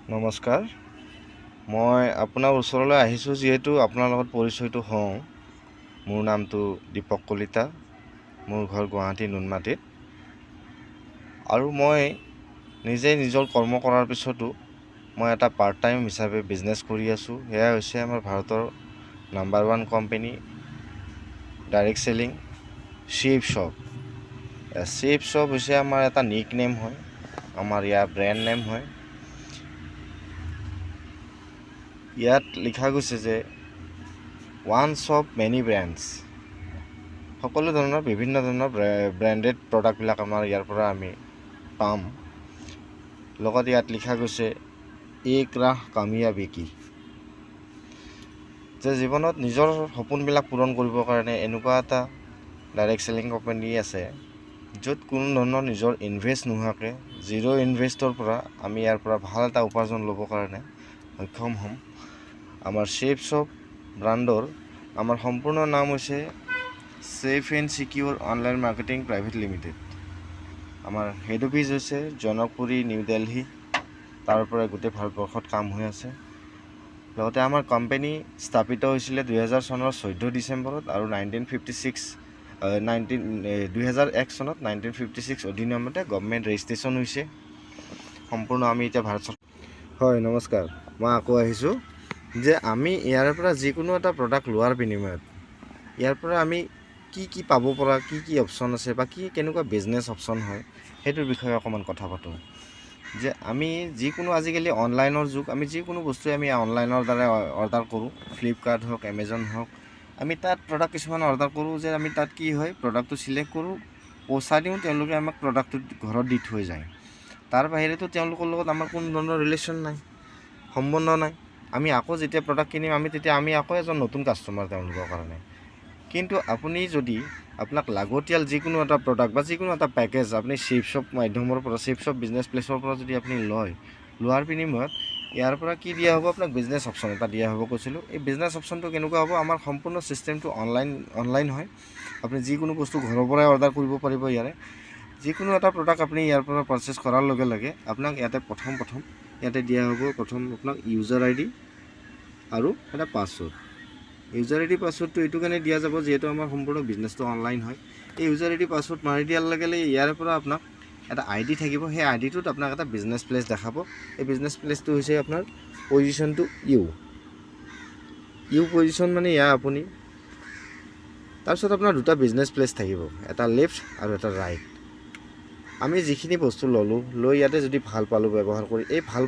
নমস্কাৰ, মই আপোনাৰ ওচৰলৈ আহিছোঁ যিহেতু আপোনাৰ লগত পৰিচয়টো হওঁ। মোৰ নামটো দীপক কলিতা, মোৰ ঘৰ গুৱাহাটী নুনমাটিত। আৰু মই নিজে নিজৰ কৰ্ম কৰাৰ পিছতো মই এটা পাৰ্ট টাইম হিচাপে বিজনেছ কৰি আছোঁ। সেয়া হৈছে আমাৰ ভাৰতৰ নাম্বাৰ 1 কোম্পানী ডাইৰেক্ট চেলিং চিপ শ্বপ। চিপ শ্বপ হৈছে আমাৰ এটা নিক নেম হয়, আমাৰ ইয়াৰ ব্ৰেণ্ড নেম হয়। ইয়াত লিখা গৈছে যে ওৱান শ্বপ মেনি ব্ৰেণ্ডছ। সকলো ধৰণৰ বিভিন্ন ধৰণৰ ব্ৰেণ্ডেড প্ৰডাক্টবিলাক আমাৰ ইয়াৰ পৰা আমি পাম। লগত ইয়াত লিখা গৈছে এক ৰাহ কামিয়াবী কি, যে জীৱনত নিজৰ সপোনবিলাক পূৰণ কৰিবৰ কাৰণে এনেকুৱা এটা ডাইৰেক্ট চেলিং কোম্পানী আছে য'ত কোনো ধৰণৰ নিজৰ ইনভেষ্ট নোহোৱাকৈ জিৰ' ইনভেষ্টৰ পৰা আমি ইয়াৰ পৰা ভাল এটা উপাৰ্জন ল'বৰ কাৰণে সক্ষম হ'ম। আমাৰ চিপ শ্বপ ব্ৰাণ্ডৰ আমাৰ সম্পূৰ্ণ নাম হৈছে safe and secure online marketing private limited. আমাৰ হেড অফিচ হৈছে জনকপুৰী নিউ দিল্লী, তাৰ পৰা গোটেই ভাৰতবৰ্ষত কাম হৈ আছে। লগতে আমাৰ কোম্পানী স্থাপিত হৈছিলে 2000 চনৰ 14 ডিচেম্বৰত আৰু 2001 চনত 1956 অধিনিয়মতে গভৰ্ণমেণ্ট ৰেজিষ্ট্ৰেশ্যন হৈছে। সম্পূৰ্ণ আমি এতিয়া ভাৰত চৰকাৰ। হয়, নমস্কাৰ, মই আকৌ আহিছোঁ যে আমি ইয়াৰ পৰা যিকোনো এটা প্ৰডাক্ট লোৱাৰ বিনিময়ত ইয়াৰ পৰা আমি কি পাব পৰা, কি অপশ্যন আছে বা কেনেকুৱা বিজনেছ অপশ্যন হয় সেইটোৰ বিষয়ে অকণমান কথা পাতোঁ। যে আমি যিকোনো আজিকালি অনলাইনৰ যুগ, আমি যিকোনো বস্তুৱে আমি অনলাইনৰ দ্বাৰা অৰ্ডাৰ কৰোঁ। ফ্লিপকাৰ্ট হওক, এমেজন হওক, আমি তাত প্ৰডাক্ট কিছুমান অৰ্ডাৰ কৰোঁ। যে আমি তাত কি হয়, প্ৰডাক্টটো চিলেক্ট কৰোঁ, পইচা দিওঁ, তেওঁলোকে আমাক প্ৰডাক্টটো ঘৰত দি থৈ যায়। তাৰ বাহিৰেতো তেওঁলোকৰ লগত আমাৰ কোনো ধৰণৰ ৰিলেশ্যন নাই, সম্বন্ধ নাই। আমি আকৌ যেতিয়া প্ৰডাক্ট কিনিম তেতিয়া আমি আকৌ এজন নতুন কাষ্টমাৰ তেওঁলোকৰ কাৰণে। কিন্তু আপুনি যদি আপোনাক লাগতিয়াল যিকোনো এটা প্ৰডাক্ট বা যিকোনো এটা পেকেজ আপুনি চিপ শ্বপ মাধ্যমৰ পৰা, চিপ শ্বপ বিজনেছ প্লেচৰ পৰা যদি আপুনি লোৱাৰ বিনিময়ত ইয়াৰ পৰা কি দিয়া হ'ব, আপোনাক বিজনেছ অপশ্যন এটা দিয়া হ'ব কৈছিলোঁ। এই বিজনেছ অপশ্যনটো কেনেকুৱা হ'ব, আমাৰ সম্পূৰ্ণ ছিষ্টেমটো অনলাইন হয়। আপুনি যিকোনো বস্তু ঘৰৰ পৰাই অৰ্ডাৰ কৰিব পাৰিব। ইয়াৰে যিকোনো এটা প্ৰডাক্ট আপুনি ইয়াৰ পৰা পাৰচেছ কৰাৰ লগে লগে আপোনাক ইয়াতে প্ৰথম ইয়াতে দিয়া হ'ব আপোনাক ইউজাৰ ID আৰু এটা পাছৱৰ্ড। ইউজাৰ ID পাছৱৰ্ডটো এইটো কাৰণে দিয়া যাব যিহেতু আমাৰ সম্পূৰ্ণ বিজনেছটো অনলাইন হয়। এই ইউজাৰ ID পাছৱৰ্ড মাৰি দিয়াৰ লগে লগে ইয়াৰ পৰা আপোনাক এটা ID থাকিব। সেই IDটোত আপোনাক এটা বিজনেছ প্লেচ দেখাব। এই বিজনেছ প্লেচটো হৈছে আপোনাৰ পজিশ্যনটো ইউ পজিশ্যন, মানে ইয়াৰ আপুনি তাৰপিছত আপোনাৰ দুটা বিজনেছ প্লেচ থাকিব, এটা লেফ্ট আৰু এটা ৰাইট। আমি যিখিনি বস্তু ল'লোঁ, লৈ ইয়াতে যদি ভাল পালোঁ ব্যৱহাৰ কৰি, এই ভাল